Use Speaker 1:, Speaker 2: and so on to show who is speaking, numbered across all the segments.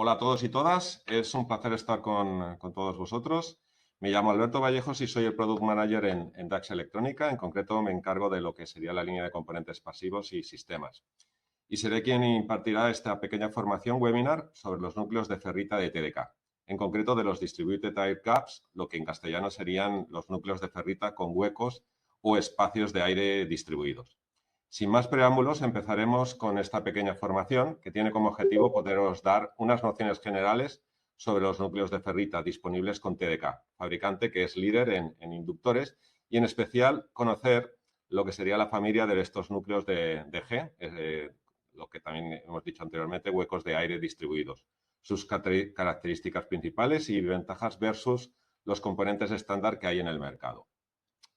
Speaker 1: Hola a todos y todas, es un placer estar con todos vosotros. Me llamo Alberto Vallejos y soy el Product Manager en DAX Electrónica. En concreto, me encargo de lo que sería la línea de componentes pasivos y sistemas. Y seré quien impartirá esta pequeña formación webinar sobre los núcleos de ferrita de TDK. En concreto, de los Distributed Air Gaps, lo que en castellano serían los núcleos de ferrita con huecos o espacios de aire distribuidos. Sin más preámbulos, empezaremos con esta pequeña formación que tiene como objetivo poderos dar unas nociones generales sobre los núcleos de ferrita disponibles con TDK, fabricante que es líder en inductores, y en especial conocer lo que sería la familia de estos núcleos de G, lo que también hemos dicho anteriormente, huecos de aire distribuidos, sus características principales y ventajas versus los componentes estándar que hay en el mercado.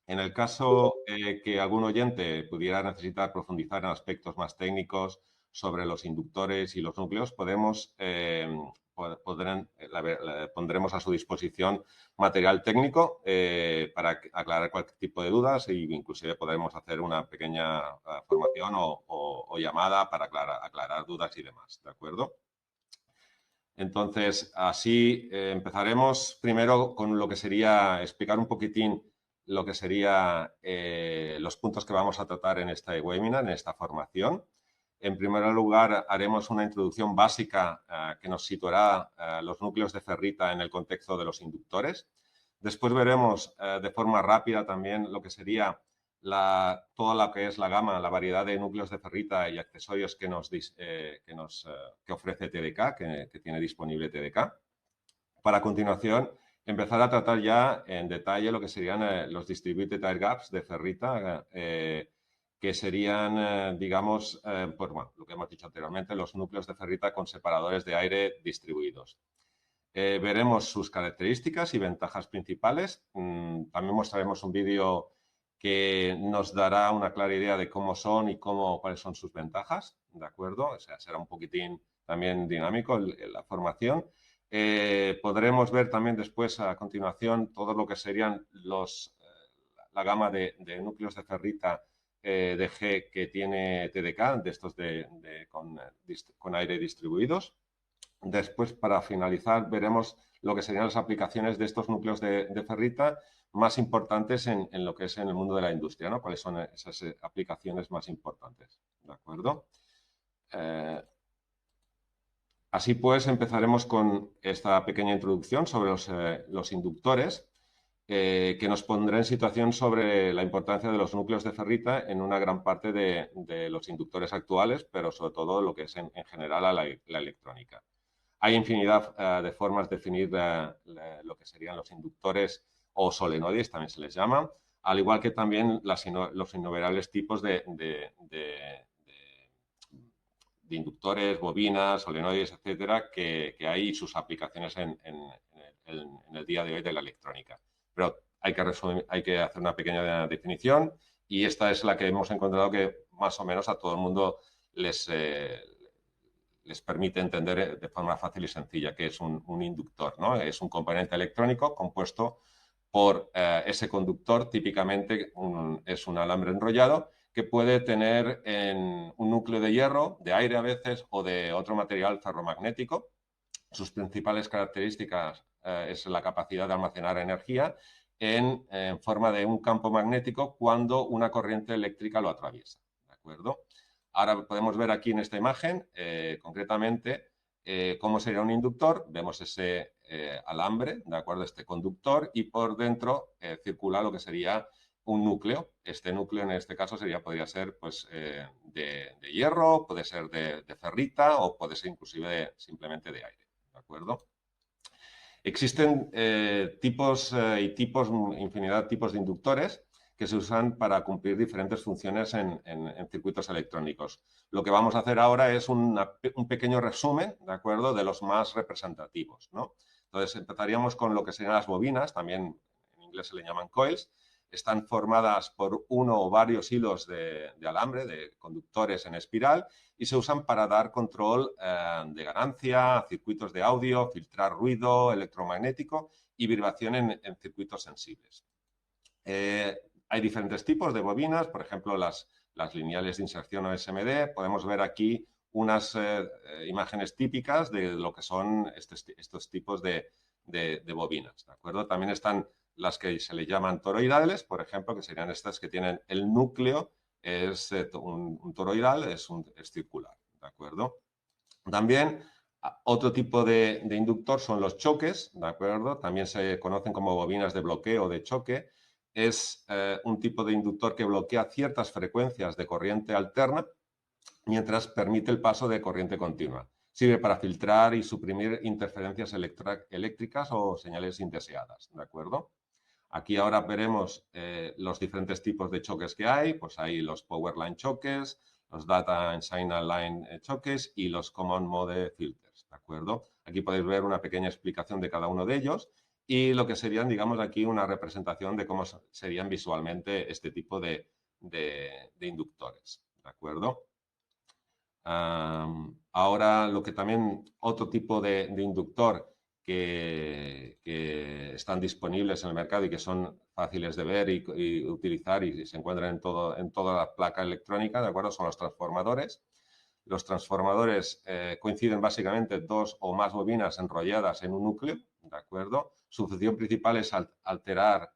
Speaker 1: En el caso que algún oyente pudiera necesitar profundizar en aspectos más técnicos sobre los inductores y los núcleos, pondremos a su disposición material técnico para aclarar cualquier tipo de dudas e inclusive podremos hacer una pequeña formación o llamada para aclarar dudas y demás, ¿de acuerdo? Entonces, así empezaremos primero con lo que sería explicar un poquitín lo que sería los puntos que vamos a tratar en este webinar, en esta formación. En primer lugar, haremos una introducción básica que nos situará los núcleos de ferrita en el contexto de los inductores. Después veremos de forma rápida también lo que sería toda lo que es la gama, la variedad de núcleos de ferrita y accesorios que ofrece TDK, que tiene disponible TDK. Para a continuación empezar a tratar ya en detalle lo que serían los Distributed Air Gaps de ferrita, que serían, digamos, pues, bueno, lo que hemos dicho anteriormente, los núcleos de ferrita con separadores de aire distribuidos. Veremos sus características y ventajas principales. También mostraremos un vídeo que nos dará una clara idea de cómo son y cuáles son sus ventajas, ¿de acuerdo? O sea, será un poquitín también dinámico la formación. Podremos ver también después, a continuación, todo lo que serían la gama de núcleos de ferrita de G que tiene TDK, de estos con aire distribuidos. Después, para finalizar, veremos lo que serían las aplicaciones de estos núcleos de ferrita más importantes en lo que es en el mundo de la industria, ¿no? ¿Cuáles son esas aplicaciones más importantes? ¿De acuerdo? Así pues, empezaremos con esta pequeña introducción sobre los inductores, que nos pondrá en situación sobre la importancia de los núcleos de ferrita en una gran parte de los inductores actuales, pero sobre todo lo que es en general a la electrónica. Hay infinidad de formas de definir lo que serían los inductores o solenoides, también se les llama, al igual que también los innumerables tipos de inductores, bobinas, solenoides, etcétera, que hay y sus aplicaciones en el día de hoy de la electrónica. Pero hay que hacer una pequeña definición y esta es la que hemos encontrado que más o menos a todo el mundo les permite entender de forma fácil y sencilla qué es un inductor, ¿no? Es un componente electrónico compuesto por ese conductor, típicamente es un alambre enrollado, que puede tener en un núcleo de hierro, de aire a veces, o de otro material ferromagnético. Sus principales características es la capacidad de almacenar energía en forma de un campo magnético cuando una corriente eléctrica lo atraviesa, ¿de acuerdo? Ahora podemos ver aquí en esta imagen, concretamente, cómo sería un inductor. Vemos ese alambre, ¿de acuerdo? Este conductor, y por dentro circula lo que sería un núcleo. Este núcleo en este caso podría ser pues, de hierro, puede ser de ferrita o puede ser inclusive simplemente de aire, ¿de acuerdo? Existen infinidad de tipos de inductores que se usan para cumplir diferentes funciones en circuitos electrónicos. Lo que vamos a hacer ahora es un pequeño resumen, ¿de acuerdo?, de los más representativos, ¿no? Entonces, empezaríamos con lo que serían las bobinas, también en inglés se le llaman coils. Están formadas por uno o varios hilos de alambre, de conductores en espiral, y se usan para dar control de ganancia, circuitos de audio, filtrar ruido electromagnético y vibración en circuitos sensibles. Hay diferentes tipos de bobinas, por ejemplo, las lineales de inserción o SMD. Podemos ver aquí unas imágenes típicas de lo que son estos tipos de bobinas, ¿de acuerdo? También están las que se le llaman toroidales, por ejemplo, que serían estas que tienen el núcleo, es un toroidal, es circular, ¿de acuerdo? También otro tipo de inductor son los choques, ¿de acuerdo? También se conocen como bobinas de bloqueo o de choque. Es un tipo de inductor que bloquea ciertas frecuencias de corriente alterna mientras permite el paso de corriente continua. Sirve para filtrar y suprimir interferencias eléctricas o señales indeseadas, ¿de acuerdo? Aquí ahora veremos los diferentes tipos de choques que hay. Pues hay los Power Line choques, los Data and Signal Line choques y los Common Mode Filters, ¿de acuerdo? Aquí podéis ver una pequeña explicación de cada uno de ellos y lo que serían, digamos, aquí una representación de cómo serían visualmente este tipo de inductores, ¿de acuerdo? Ahora, lo que también, otro tipo de inductor que están disponibles en el mercado y que son fáciles de ver y utilizar y se encuentran en toda la placa electrónica, ¿de acuerdo? Son los transformadores. Los transformadores coinciden básicamente dos o más bobinas enrolladas en un núcleo, ¿de acuerdo? Su función principal es alterar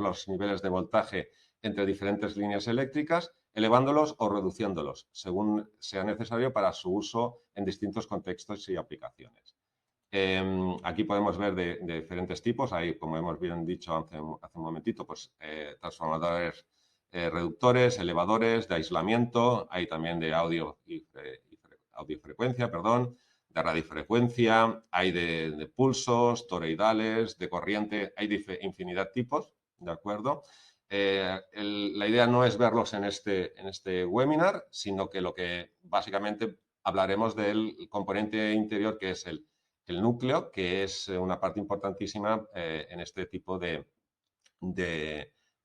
Speaker 1: los niveles de voltaje entre diferentes líneas eléctricas, elevándolos o reduciéndolos, según sea necesario para su uso en distintos contextos y aplicaciones. Aquí podemos ver de diferentes tipos. Hay, como hemos bien dicho hace un momentito, pues transformadores reductores, elevadores, de aislamiento. Hay también de audiofrecuencia, perdón, de radiofrecuencia. Hay de pulsos, toroidales, de corriente. Hay de infinidad de tipos, ¿de acuerdo? La idea no es verlos en este webinar, sino que lo que básicamente hablaremos del componente interior, que es el núcleo, que es una parte importantísima en este tipo de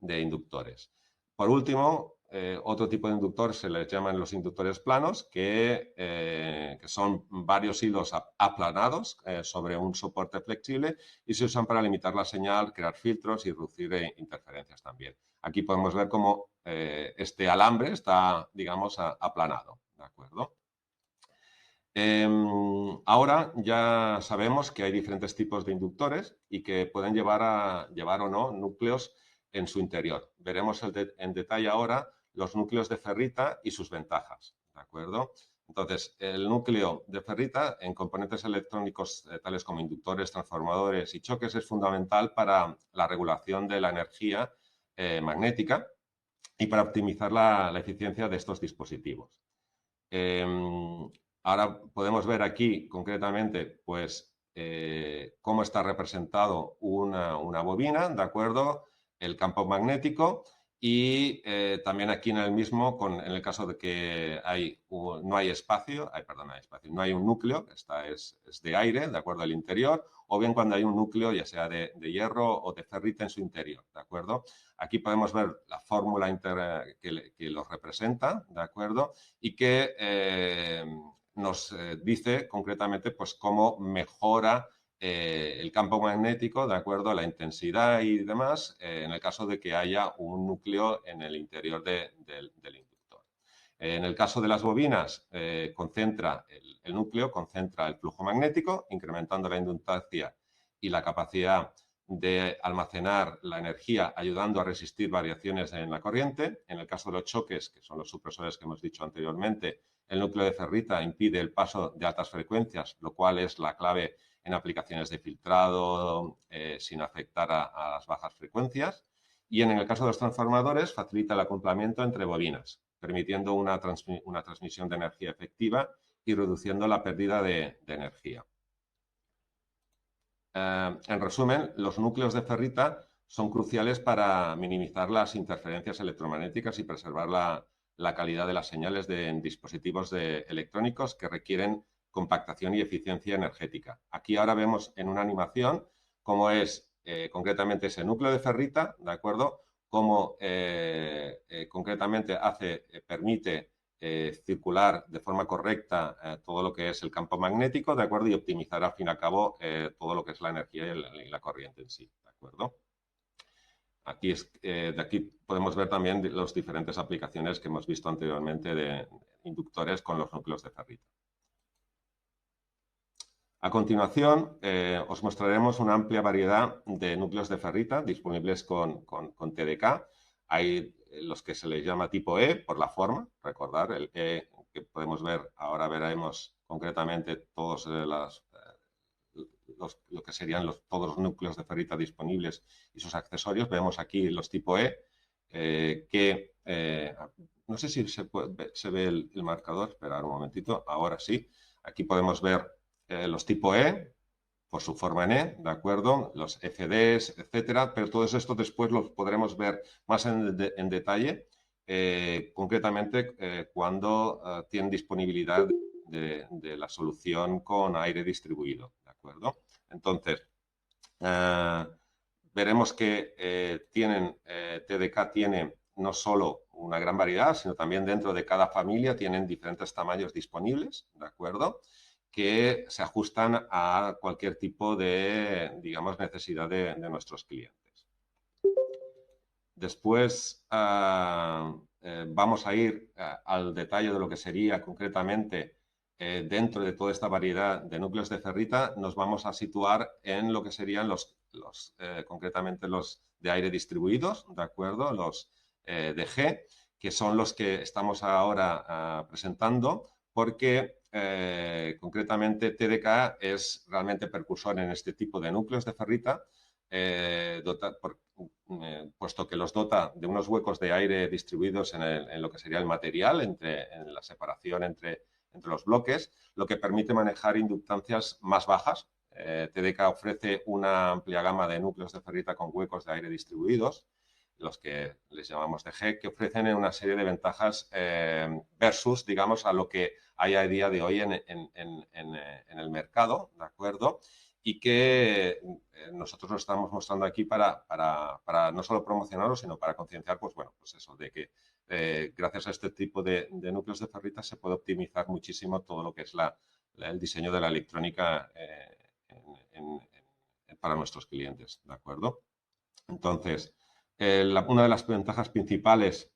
Speaker 1: inductores. Por último, otro tipo de inductor se les llaman los inductores planos, que son varios hilos aplanados sobre un soporte flexible y se usan para limitar la señal, crear filtros y reducir interferencias también. Aquí podemos ver cómo este alambre está, digamos, aplanado, ¿de acuerdo? Ahora ya sabemos que hay diferentes tipos de inductores y que pueden llevar o no núcleos en su interior. Veremos en detalle ahora los núcleos de ferrita y sus ventajas, ¿de acuerdo? Entonces, el núcleo de ferrita en componentes electrónicos tales como inductores, transformadores y choques es fundamental para la regulación de la energía magnética y para optimizar la eficiencia de estos dispositivos. Ahora podemos ver aquí concretamente, pues, cómo está representado una bobina, ¿de acuerdo? El campo magnético y también aquí en el mismo, en el caso de que no hay espacio, no hay un núcleo, esta es de aire, ¿de acuerdo? El interior, o bien cuando hay un núcleo, ya sea de hierro o de ferrita en su interior, ¿de acuerdo? Aquí podemos ver la fórmula que los representa, ¿de acuerdo? Y que nos dice concretamente pues, cómo mejora el campo magnético, de acuerdo a la intensidad y demás, en el caso de que haya un núcleo en el interior del inductor. En el caso de las bobinas, concentra el núcleo, concentra el flujo magnético, incrementando la inductancia y la capacidad de almacenar la energía, ayudando a resistir variaciones en la corriente. En el caso de los choques, que son los supresores que hemos dicho anteriormente, el núcleo de ferrita impide el paso de altas frecuencias, lo cual es la clave en aplicaciones de filtrado sin afectar a las bajas frecuencias. Y en el caso de los transformadores, facilita el acoplamiento entre bobinas, permitiendo una transmisión de energía efectiva y reduciendo la pérdida de energía. En resumen, los núcleos de ferrita son cruciales para minimizar las interferencias electromagnéticas y preservar la calidad de las señales en dispositivos electrónicos que requieren compactación y eficiencia energética. Aquí ahora vemos en una animación cómo es concretamente ese núcleo de ferrita, ¿de acuerdo? Cómo concretamente permite circular de forma correcta todo lo que es el campo magnético, ¿de acuerdo? Y optimizar al fin y al cabo todo lo que es la energía y la corriente en sí, ¿de acuerdo? Aquí de aquí podemos ver también las diferentes aplicaciones que hemos visto anteriormente inductores con los núcleos de ferrita. A continuación, os mostraremos una amplia variedad de núcleos de ferrita disponibles con TDK. Hay los que se les llama tipo E por la forma, recordar el E que podemos ver, ahora veremos concretamente todos lo que serían todos los núcleos de ferrita disponibles y sus accesorios. Vemos aquí los tipo E, no sé si se ve el marcador, esperar un momentito, ahora sí. Aquí podemos ver los tipo E, por su forma en E, ¿de acuerdo? Los FDs, etcétera, pero todos estos después los podremos ver más en detalle, concretamente cuando tienen disponibilidad de la solución con aire distribuido, ¿de acuerdo? Entonces, veremos que TDK tiene no solo una gran variedad, sino también dentro de cada familia tienen diferentes tamaños disponibles, ¿de acuerdo?, que se ajustan a cualquier tipo de, digamos, necesidad de nuestros clientes. Después vamos a ir al detalle de lo que sería concretamente dentro de toda esta variedad de núcleos de ferrita. Nos vamos a situar en lo que serían concretamente los de aire distribuidos, ¿de acuerdo? Los DG, que son los que estamos ahora presentando, porque concretamente TDK es realmente precursor en este tipo de núcleos de ferrita, puesto que los dota de unos huecos de aire distribuidos en lo que sería el material, en la separación entre los bloques, lo que permite manejar inductancias más bajas. TDK ofrece una amplia gama de núcleos de ferrita con huecos de aire distribuidos, los que les llamamos DG, que ofrecen una serie de ventajas versus, digamos, a lo que hay a día de hoy en el mercado, ¿de acuerdo? Y que nosotros lo estamos mostrando aquí para no solo promocionarlo, sino para concienciar, pues bueno, pues eso, de que gracias a este tipo de núcleos de ferrita se puede optimizar muchísimo todo lo que es el diseño de la electrónica para nuestros clientes, ¿de acuerdo? Entonces, una de las ventajas principales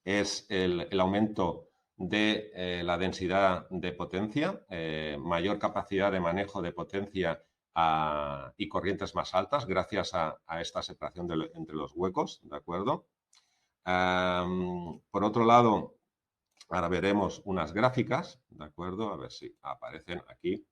Speaker 1: es el aumento de la densidad de potencia, mayor capacidad de manejo de potencia y corrientes más altas gracias a esta separación entre los huecos, ¿de acuerdo? Por otro lado, ahora veremos unas gráficas, ¿de acuerdo? A ver si aparecen aquí.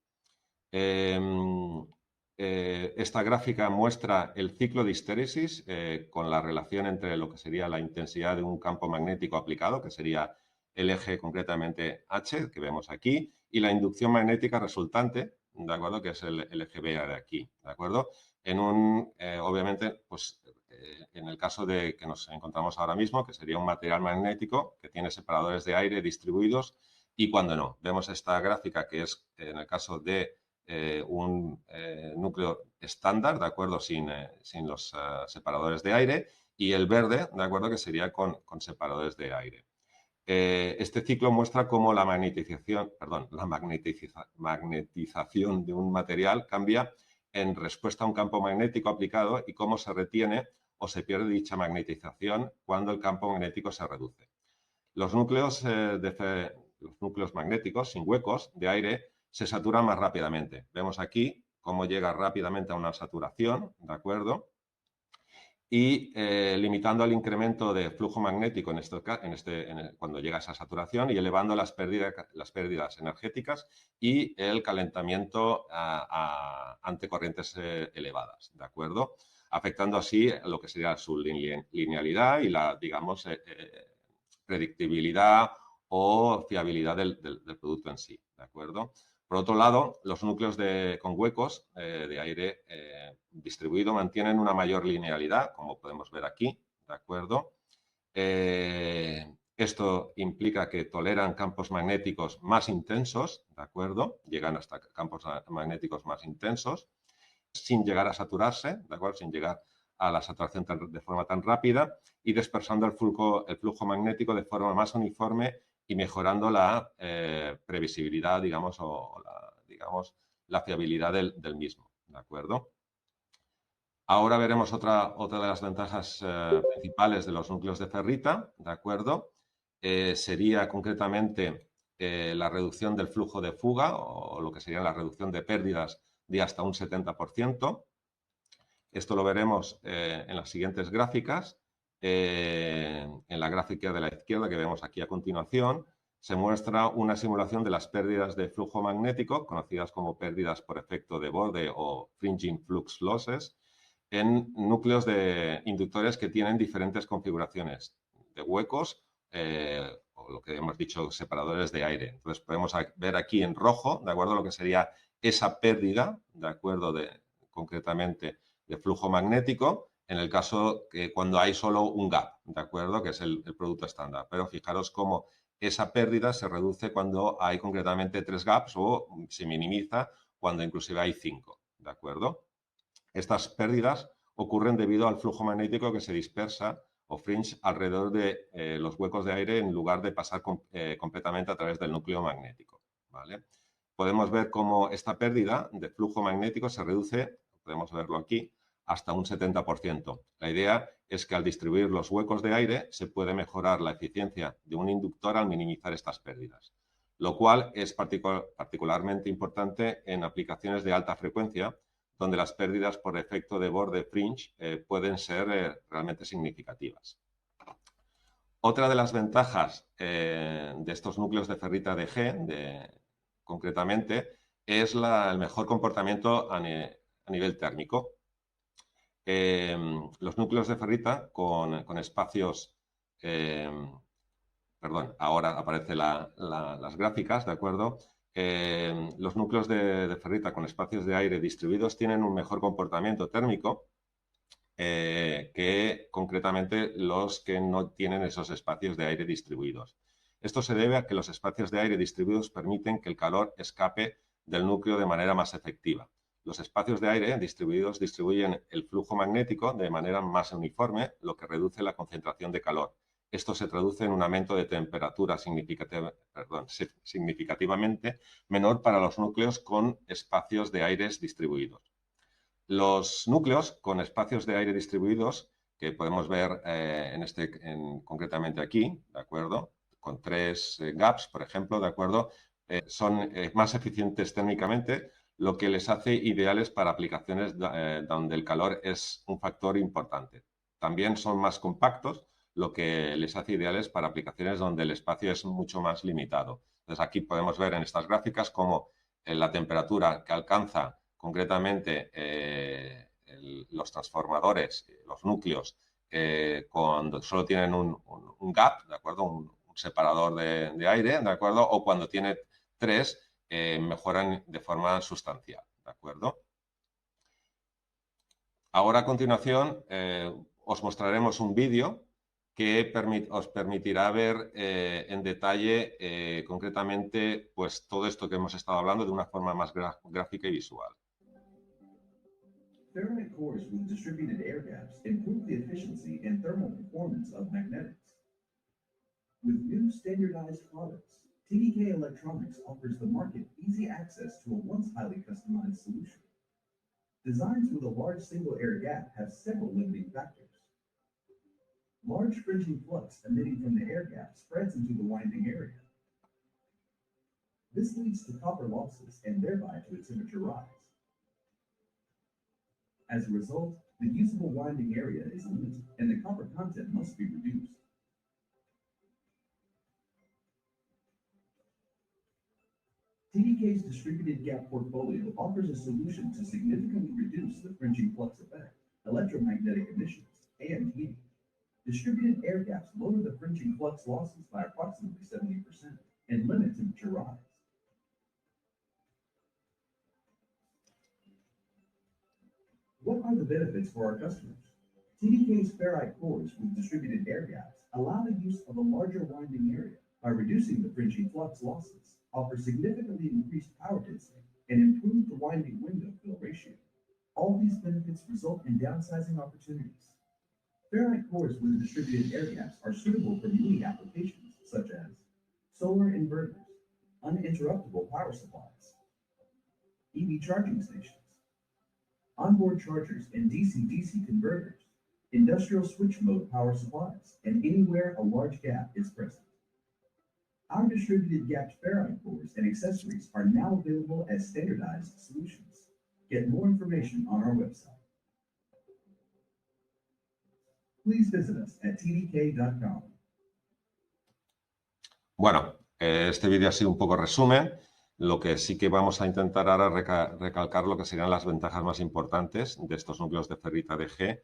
Speaker 1: Esta gráfica muestra el ciclo de histéresis con la relación entre lo que sería la intensidad de un campo magnético aplicado, que sería el eje concretamente H, que vemos aquí, y la inducción magnética resultante, ¿de acuerdo?, que es el eje B de aquí, ¿de acuerdo? Obviamente, pues en el caso de que nos encontramos ahora mismo, que sería un material magnético que tiene separadores de aire distribuidos, y cuando no. Vemos esta gráfica que es, en el caso de un núcleo estándar, ¿de acuerdo?, sin los separadores de aire, y el verde, ¿de acuerdo?, que sería con separadores de aire. Este ciclo muestra cómo la magnetización de un material cambia en respuesta a un campo magnético aplicado y cómo se retiene o se pierde dicha magnetización cuando el campo magnético se reduce. Los núcleos magnéticos sin huecos de aire se saturan más rápidamente. Vemos aquí cómo llega rápidamente a una saturación, ¿de acuerdo? Y limitando el incremento de flujo magnético cuando llega a esa saturación y elevando las pérdidas energéticas y el calentamiento ante corrientes elevadas, ¿de acuerdo? Afectando así lo que sería su linealidad y la, digamos, predictibilidad o fiabilidad del producto en sí, ¿de acuerdo? Por otro lado, los núcleos con huecos de aire distribuido mantienen una mayor linealidad, como podemos ver aquí, ¿de acuerdo? Esto implica que toleran campos magnéticos más intensos, ¿de acuerdo? Llegan hasta campos magnéticos más intensos, sin llegar a saturarse, ¿de acuerdo? Sin llegar a la saturación de forma tan rápida y dispersando el flujo magnético de forma más uniforme y mejorando la previsibilidad, digamos, o la fiabilidad del mismo, ¿de acuerdo? Ahora veremos otra de las ventajas principales de los núcleos de ferrita, ¿de acuerdo? sería concretamente la reducción del flujo de fuga o lo que sería la reducción de pérdidas de hasta un 70%. Esto lo veremos en las siguientes gráficas. En la gráfica de la izquierda que vemos aquí a continuación, se muestra una simulación de las pérdidas de flujo magnético, conocidas como pérdidas por efecto de borde o fringing flux losses, en núcleos de inductores que tienen diferentes configuraciones de huecos o lo que hemos dicho, separadores de aire. Entonces podemos ver aquí en rojo, de acuerdo, lo que sería esa pérdida, de acuerdo, concretamente de flujo magnético, en el caso que cuando hay solo un gap, ¿de acuerdo? Que es el producto estándar. Pero fijaros cómo esa pérdida se reduce cuando hay concretamente 3 gaps o se minimiza cuando inclusive hay 5, ¿de acuerdo? Estas pérdidas ocurren debido al flujo magnético que se dispersa o fringe alrededor de los huecos de aire en lugar de pasar completamente a través del núcleo magnético, ¿vale? Podemos ver cómo esta pérdida de flujo magnético se reduce, podemos verlo aquí, hasta un 70%. La idea es que al distribuir los huecos de aire se puede mejorar la eficiencia de un inductor al minimizar estas pérdidas, lo cual es particularmente importante en aplicaciones de alta frecuencia, donde las pérdidas por efecto de borde fringe pueden ser realmente significativas. Otra de las ventajas de estos núcleos de ferrita de G, concretamente, es el mejor comportamiento a nivel térmico. Los núcleos de ferrita con espacios, perdón, ahora aparecen las gráficas, ¿de acuerdo? Los núcleos de ferrita con espacios de aire distribuidos tienen un mejor comportamiento térmico que concretamente los que no tienen esos espacios de aire distribuidos. Esto se debe a que los espacios de aire distribuidos permiten que el calor escape del núcleo de manera más efectiva. Los espacios de aire distribuidos distribuyen el flujo magnético de manera más uniforme, lo que reduce la concentración de calor. Esto se traduce en un aumento de temperatura significativamente menor para los núcleos con espacios de aire distribuidos. Los núcleos con espacios de aire distribuidos, que podemos ver concretamente aquí, ¿de acuerdo? Con 3 gaps, por ejemplo, ¿de acuerdo? Son más eficientes térmicamente, lo que les hace ideales para aplicaciones donde el calor es un factor importante. También son más compactos, lo que les hace ideales para aplicaciones donde el espacio es mucho más limitado. Entonces aquí podemos ver en estas gráficas cómo la temperatura que alcanza concretamente los transformadores, los núcleos, cuando solo tienen un gap, ¿de acuerdo? Un separador de aire, ¿de acuerdo? O cuando tiene 3, mejoran de forma sustancial, ¿de acuerdo? Ahora a continuación os mostraremos un vídeo que os permitirá ver en detalle concretamente pues, todo esto que hemos estado hablando de una forma más gráfica y visual.
Speaker 2: Ferrite cores with distributed air gaps improve the efficiency and thermal performance of magnetics. With new standardized products, TDK Electronics offers the market easy access to a once highly customized solution. Designs with a large single air gap have several limiting factors. Large fringing flux emitting from the air gap spreads into the winding area. This leads to copper losses and thereby to a temperature rise. As a result, the usable winding area is limited and the copper content must be reduced. TDK's distributed gap portfolio offers a solution to significantly reduce the fringing flux effect, electromagnetic emissions, and heating. Distributed air gaps lower the fringing flux losses by approximately 70% and limit temperature rise. What are the benefits for our customers? TDK's ferrite cores with distributed air gaps allow the use of a larger winding area by reducing the fringing flux losses, offer significantly increased power density, and improve the winding window fill ratio. All these benefits result in downsizing opportunities. Ferrite cores with distributed air gaps are suitable for many applications, such as solar inverters, uninterruptible power supplies, EV charging stations, onboard chargers and DC-DC converters, industrial switch mode power supplies, and anywhere a large gap is present. Our distributed gapped ferrite cores and accessories are now available as standardized solutions. Get more information on our website. Please visit us at tdk.com.
Speaker 1: Bueno, este vídeo ha sido un poco resumen. Lo que sí que vamos a intentar ahora recalcar lo que serían las ventajas más importantes de estos núcleos de ferrita DG.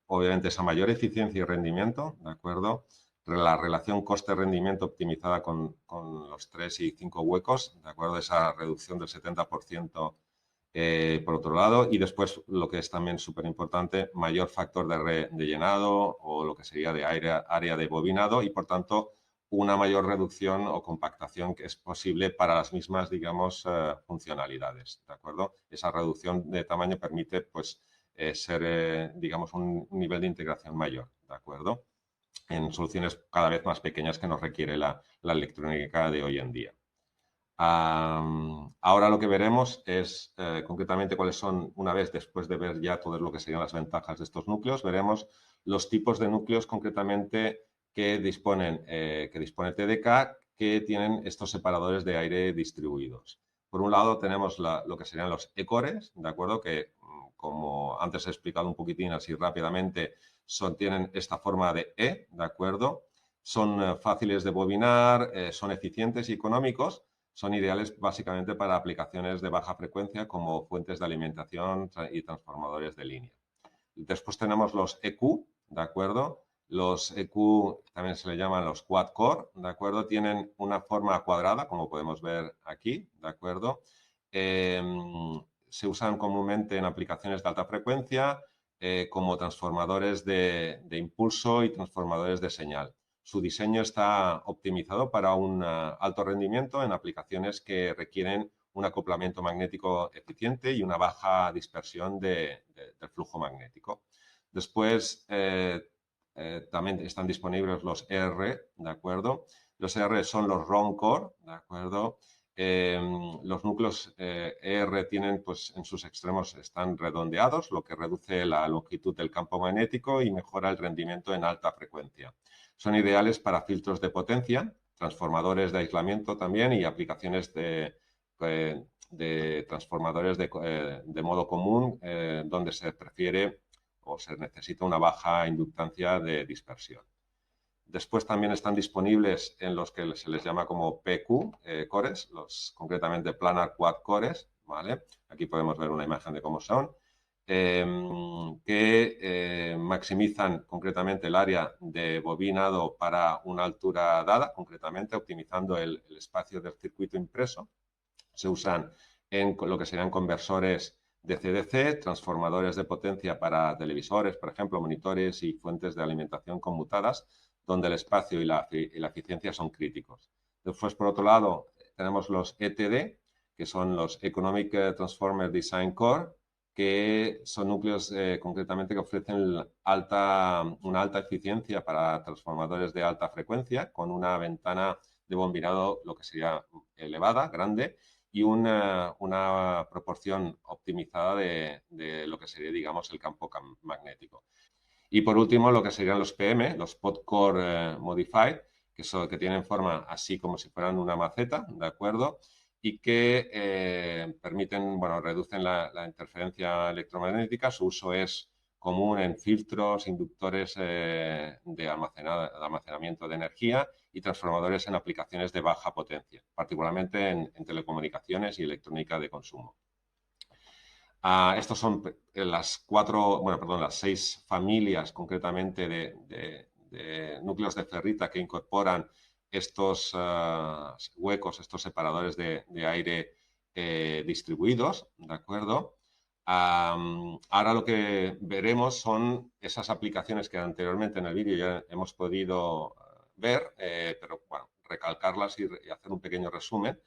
Speaker 1: Obviamente esa mayor eficiencia y rendimiento, ¿de acuerdo? La relación coste-rendimiento optimizada con los 3 y 5 huecos, ¿de acuerdo? Esa reducción del 70% por otro lado. Y después lo que es también súper importante, mayor factor de llenado o lo que sería de área de bobinado y por tanto una mayor reducción o compactación que es posible para las mismas, digamos, funcionalidades, ¿de acuerdo? Esa reducción de tamaño permite, pues, ser, digamos, un nivel de integración mayor, ¿de acuerdo? En soluciones cada vez más pequeñas que nos requiere la electrónica de hoy en día. Ahora lo que veremos es concretamente cuáles son, una vez después de ver ya todo lo que serían las ventajas de estos núcleos, veremos los tipos de núcleos concretamente que dispone TDK, que tienen estos separadores de aire distribuidos. Por un lado tenemos lo que serían los E-cores, ¿de acuerdo? Que, como antes he explicado un poquitín así rápidamente, tienen esta forma de E, ¿de acuerdo? Son fáciles de bobinar, son eficientes y económicos, son ideales básicamente para aplicaciones de baja frecuencia como fuentes de alimentación y transformadores de línea. Después tenemos los EQ, ¿de acuerdo? Los EQ también se le llaman los quad core, ¿de acuerdo? Tienen una forma cuadrada, como podemos ver aquí, ¿de acuerdo? Se usan comúnmente en aplicaciones de alta frecuencia como transformadores de impulso y transformadores de señal. Su diseño está optimizado para un alto rendimiento en aplicaciones que requieren un acoplamiento magnético eficiente y una baja dispersión del flujo magnético. Después también están disponibles los ER, ¿de acuerdo? Los ER son los round core, ¿de acuerdo? Los núcleos ER tienen, pues, en sus extremos están redondeados, lo que reduce la longitud del campo magnético y mejora el rendimiento en alta frecuencia. Son ideales para filtros de potencia, transformadores de aislamiento también y aplicaciones de transformadores de modo común donde se prefiere o se necesita una baja inductancia de dispersión. Después también están disponibles en los que se les llama como PQ cores, concretamente planar quad cores, ¿vale? Aquí podemos ver una imagen de cómo son, que maximizan concretamente el área de bobinado para una altura dada, concretamente optimizando el espacio del circuito impreso. Se usan en lo que serían conversores de CDC, transformadores de potencia para televisores, por ejemplo, monitores y fuentes de alimentación conmutadas, donde el espacio y la eficiencia son críticos. Después, por otro lado, tenemos los ETD, que son los Economic Transformer Design Core, que son núcleos concretamente que ofrecen una alta eficiencia para transformadores de alta frecuencia, con una ventana de bobinado, lo que sería elevada, grande, y una proporción optimizada de lo que sería, digamos, el campo magnético. Y por último, lo que serían los PM, los Pod Core Modified, que tienen forma así como si fueran una maceta, ¿de acuerdo? Y que permiten, bueno, reducen la interferencia electromagnética. Su uso es común en filtros, inductores de almacenamiento de energía y transformadores en aplicaciones de baja potencia, particularmente en telecomunicaciones y electrónica de consumo. Estos son las 6 familias concretamente de núcleos de ferrita que incorporan estos huecos, estos separadores de aire distribuidos, ¿de acuerdo? Ahora lo que veremos son esas aplicaciones que anteriormente en el vídeo ya hemos podido ver, pero bueno, recalcarlas y hacer un pequeño resumen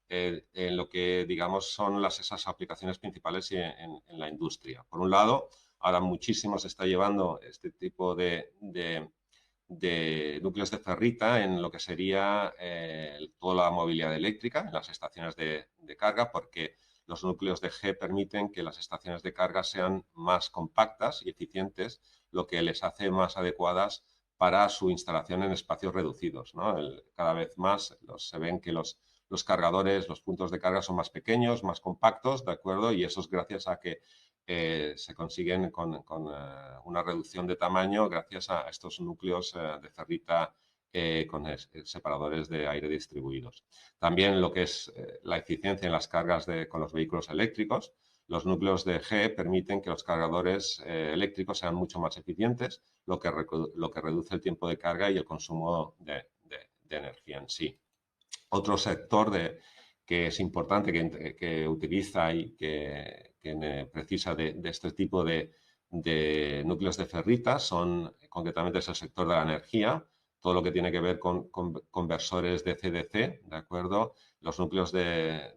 Speaker 1: en lo que, digamos, son esas aplicaciones principales en la industria. Por un lado, ahora muchísimo se está llevando este tipo de núcleos de ferrita en lo que sería toda la movilidad eléctrica, en las estaciones de carga, porque los núcleos de G permiten que las estaciones de carga sean más compactas y eficientes, lo que les hace más adecuadas para su instalación en espacios reducidos, ¿no? Cada vez más se ven que los cargadores, los puntos de carga son más pequeños, más compactos, ¿de acuerdo? Y eso es gracias a que se consiguen con una reducción de tamaño gracias a estos núcleos de ferrita con separadores de aire distribuidos. También lo que es la eficiencia en las cargas con los vehículos eléctricos. Los núcleos de G permiten que los cargadores eléctricos sean mucho más eficientes, lo que reduce el tiempo de carga y el consumo de energía en sí. Otro sector que es importante, que utiliza y que precisa de este tipo de núcleos de ferrita concretamente es el sector de la energía, todo lo que tiene que ver con conversores de CDC, ¿de acuerdo? Los núcleos de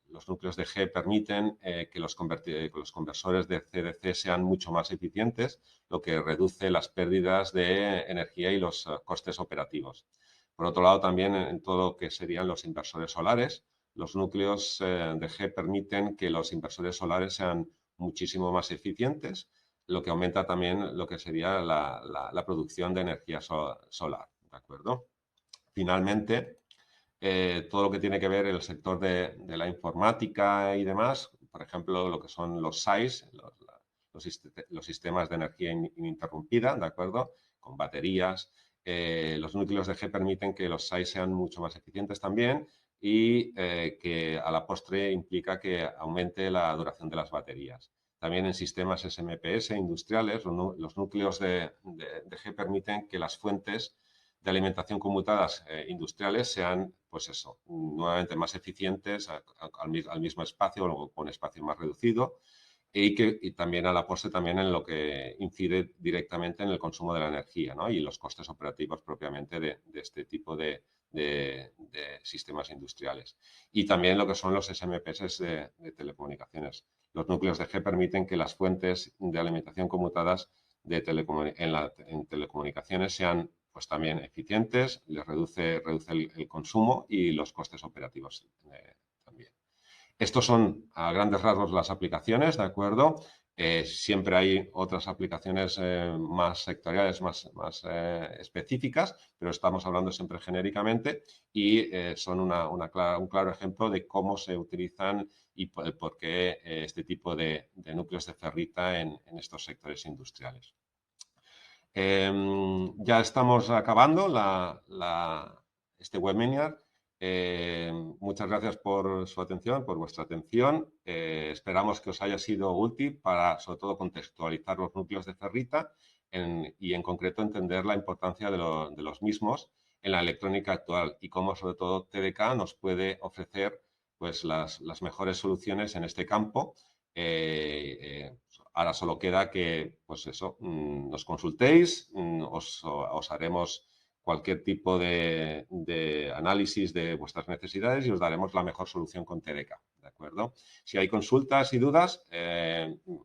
Speaker 1: G permiten que los conversores de CDC sean mucho más eficientes, lo que reduce las pérdidas de energía y los costes operativos. Por otro lado, también en todo lo que serían los inversores solares, los núcleos de G permiten que los inversores solares sean muchísimo más eficientes, lo que aumenta también lo que sería la producción de energía solar, ¿de acuerdo? Finalmente, todo lo que tiene que ver el sector de la informática y demás, por ejemplo, lo que son los SAIs, los sistemas de energía ininterrumpida, ¿de acuerdo? Con baterías. Los núcleos de G permiten que los SAIs sean mucho más eficientes también y que a la postre implica que aumente la duración de las baterías. También en sistemas SMPS industriales, los núcleos de G permiten que las fuentes de alimentación conmutadas industriales sean, pues eso, nuevamente más eficientes al mismo espacio o con espacio más reducido y también a la postre también en lo que incide directamente en el consumo de la energía, ¿no? Y los costes operativos propiamente de este tipo de sistemas industriales. Y también lo que son los SMPS de telecomunicaciones. Los núcleos de G permiten que las fuentes de alimentación conmutadas en telecomunicaciones sean pues también eficientes, les reduce el consumo y los costes operativos también. Estos son a grandes rasgos las aplicaciones, ¿de acuerdo? Siempre hay otras aplicaciones más sectoriales, más específicas, pero estamos hablando siempre genéricamente y son un claro ejemplo de cómo se utilizan y por qué este tipo de núcleos de ferrita en estos sectores industriales. Ya estamos acabando este webinar. Muchas gracias por su atención, por vuestra atención. Esperamos que os haya sido útil para, sobre todo, contextualizar los núcleos de ferrita y, en concreto, entender la importancia de los mismos en la electrónica actual y cómo, sobre todo, TDK nos puede ofrecer pues, las mejores soluciones en este campo. Ahora solo queda que, pues eso, nos consultéis, os haremos cualquier tipo de análisis de vuestras necesidades y os daremos la mejor solución con TDK, ¿de acuerdo? Si hay consultas y dudas,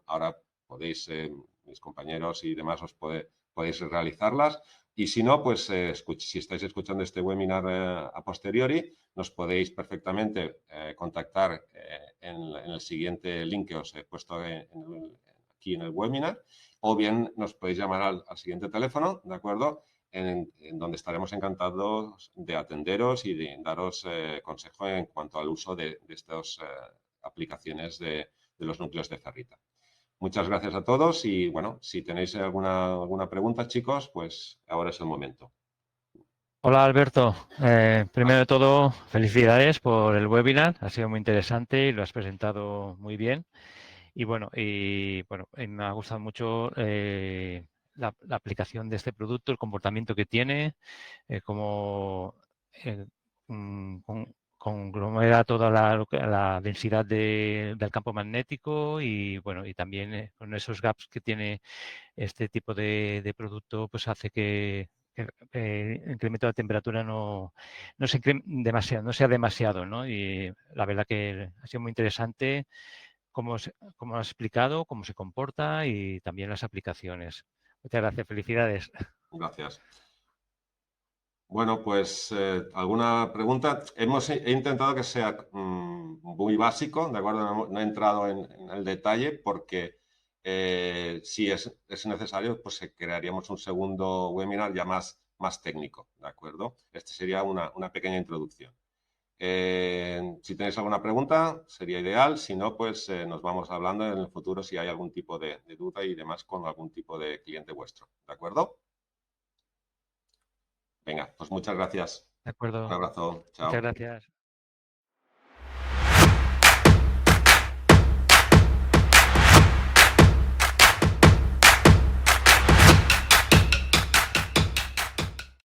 Speaker 1: ahora podéis, mis compañeros y demás, podéis realizarlas. Y si no, pues si estáis escuchando este webinar a posteriori, nos podéis perfectamente contactar en el siguiente link que os he puesto aquí en el webinar, o bien nos podéis llamar al siguiente teléfono, ¿de acuerdo? En donde estaremos encantados de atenderos y de daros consejo en cuanto al uso de estas aplicaciones de los núcleos de ferrita. Muchas gracias a todos y, bueno, si tenéis alguna pregunta, chicos, pues ahora es el momento.
Speaker 3: Hola Alberto, primero de todo felicidades por el webinar, ha sido muy interesante y lo has presentado muy bien y bueno, me ha gustado mucho la aplicación de este producto, el comportamiento que tiene, cómo conglomera toda la densidad del campo magnético y bueno, y también con esos gaps que tiene este tipo de producto, pues hace que el incremento de la temperatura no sea demasiado, ¿no? Y la verdad que ha sido muy interesante cómo has explicado, cómo se comporta y también las aplicaciones. Muchas gracias, felicidades.
Speaker 1: Gracias. Bueno, pues alguna pregunta. He intentado que sea muy básico, ¿de acuerdo? No he entrado en el detalle porque Si es necesario, pues crearíamos un segundo webinar ya más técnico, ¿de acuerdo? Este sería una pequeña introducción. Si tenéis alguna pregunta, sería ideal. Si no, pues nos vamos hablando en el futuro si hay algún tipo de duda y demás con algún tipo de cliente vuestro, ¿de acuerdo? Venga, pues muchas gracias.
Speaker 3: De acuerdo.
Speaker 1: Un abrazo.
Speaker 3: Muchas
Speaker 1: Chao.
Speaker 3: gracias.